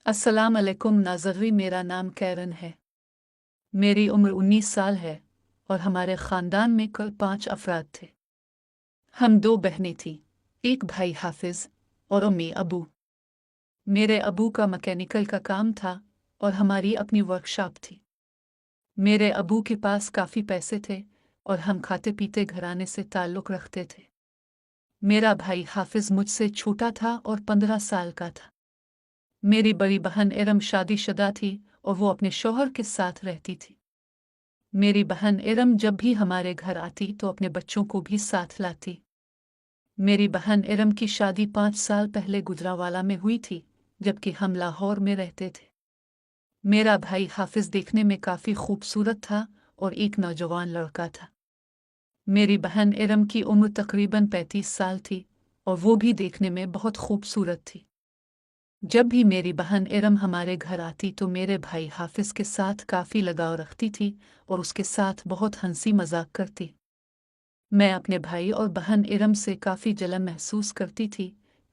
अस्सलाम अलैकुम नाज़रीन, मेरा नाम कैरन है। मेरी उम्र 19 साल है और हमारे ख़ानदान में कुल 5 अफराद थे। हम 2 बहनें थीं, एक भाई हाफिज़ और अम्मी अबू। मेरे अबू का मैकेनिकल का काम था और हमारी अपनी वर्कशॉप थी। मेरे अबू के पास काफ़ी पैसे थे और हम खाते पीते घराने से ताल्लुक़ रखते थे। मेरा भाई हाफिज़ मुझसे छोटा था और 15 साल का था। मेरी बड़ी बहन इरम शादीशुदा थी और वो अपने शौहर के साथ रहती थी। मेरी बहन इरम जब भी हमारे घर आती तो अपने बच्चों को भी साथ लाती। मेरी बहन इरम की शादी 5 साल पहले गुजरांवाला में हुई थी, जबकि हम लाहौर में रहते थे। मेरा भाई हाफिज़ देखने में काफ़ी खूबसूरत था और एक नौजवान लड़का था। मेरी बहन इरम की उम्र तकरीबन 35 साल थी और वो भी देखने में बहुत खूबसूरत थी। जब भी मेरी बहन इरम हमारे घर आती तो मेरे भाई हाफिज़ के साथ काफ़ी लगाव रखती थी और उसके साथ बहुत हंसी मजाक करती। मैं अपने भाई और बहन इरम से काफ़ी जलन महसूस करती थी,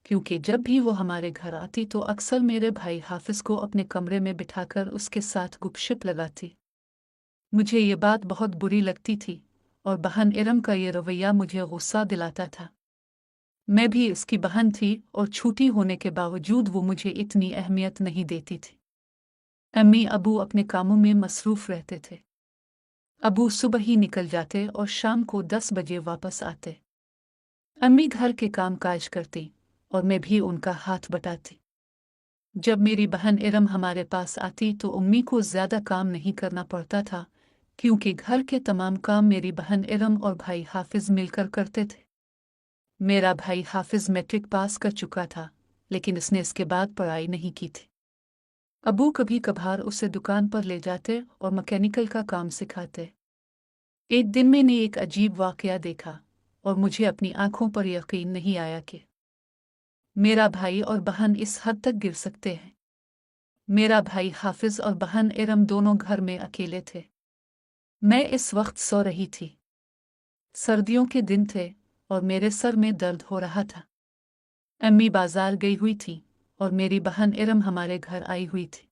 क्योंकि जब भी वो हमारे घर आती तो अक्सर मेरे भाई हाफिज़ को अपने कमरे में बिठाकर उसके साथ गुपशप लगाती। मुझे ये बात बहुत बुरी लगती थी और बहन इरम का ये रवैया मुझे गुस्सा दिलाता था। मैं भी उसकी बहन थी और छोटी होने के बावजूद वो मुझे इतनी अहमियत नहीं देती थी। अम्मी अबू अपने कामों में मसरूफ़ रहते थे। अबू सुबह ही निकल जाते और शाम को 10 बजे वापस आते। अम्मी घर के काम काज करती और मैं भी उनका हाथ बटाती। जब मेरी बहन इरम हमारे पास आती तो अम्मी को ज़्यादा काम नहीं करना पड़ता था, क्योंकि घर के तमाम काम मेरी बहन इरम और भाई हाफिज़ मिलकर करते थे। मेरा भाई हाफिज़ मैट्रिक पास कर चुका था, लेकिन उसने इसके बाद पढ़ाई नहीं की थी। अबू कभी कभार उसे दुकान पर ले जाते और मैकेनिकल का काम सिखाते। एक दिन मैंने एक अजीब वाकया देखा और मुझे अपनी आंखों पर यकीन नहीं आया कि मेरा भाई और बहन इस हद तक गिर सकते हैं। मेरा भाई हाफिज़ और बहन इरम दोनों घर में अकेले थे। मैं इस वक्त सो रही थी। सर्दियों के दिन थे और मेरे सर में दर्द हो रहा था। अम्मी बाजार गई हुई थी और मेरी बहन इरम हमारे घर आई हुई थी।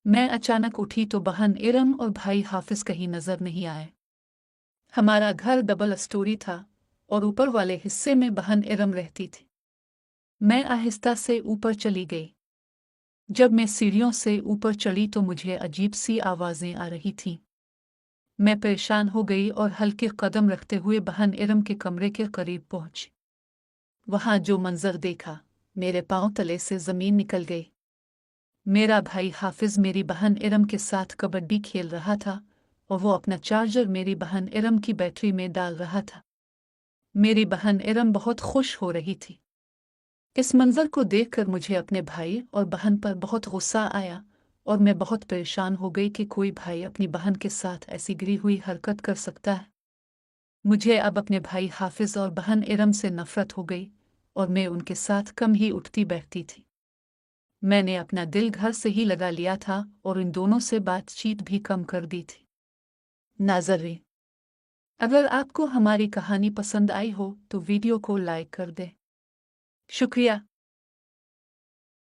मैं अचानक उठी तो बहन इरम और भाई हाफिज़ कहीं नजर नहीं आए। हमारा घर डबल स्टोरी था और ऊपर वाले हिस्से में बहन इरम रहती थी। मैं आहिस्ता से ऊपर चली गई। जब मैं सीढ़ियों से ऊपर चढ़ी तो मुझे अजीब सी आवाज़ें आ रही थीं। मैं परेशान हो गई और हल्के कदम रखते हुए बहन इरम के कमरे के करीब पहुंची। वहां जो मंजर देखा, मेरे पांव तले से ज़मीन निकल गई। मेरा भाई हाफिज़ मेरी बहन इरम के साथ कबड्डी खेल रहा था और वो अपना चार्जर मेरी बहन इरम की बैटरी में डाल रहा था। मेरी बहन इरम बहुत खुश हो रही थी। इस मंजर को देखकर मुझे अपने भाई और बहन पर बहुत गुस्सा आया और मैं बहुत परेशान हो गई कि कोई भाई अपनी बहन के साथ ऐसी गिरी हुई हरकत कर सकता है। मुझे अब अपने भाई हाफिज़ और बहन इरम से नफरत हो गई और मैं उनके साथ कम ही उठती बैठती थी। मैंने अपना दिल घर से ही लगा लिया था और इन दोनों से बातचीत भी कम कर दी थी। नाज़रीन, अगर आपको हमारी कहानी पसंद आई हो तो वीडियो को लाइक कर दें। शुक्रिया।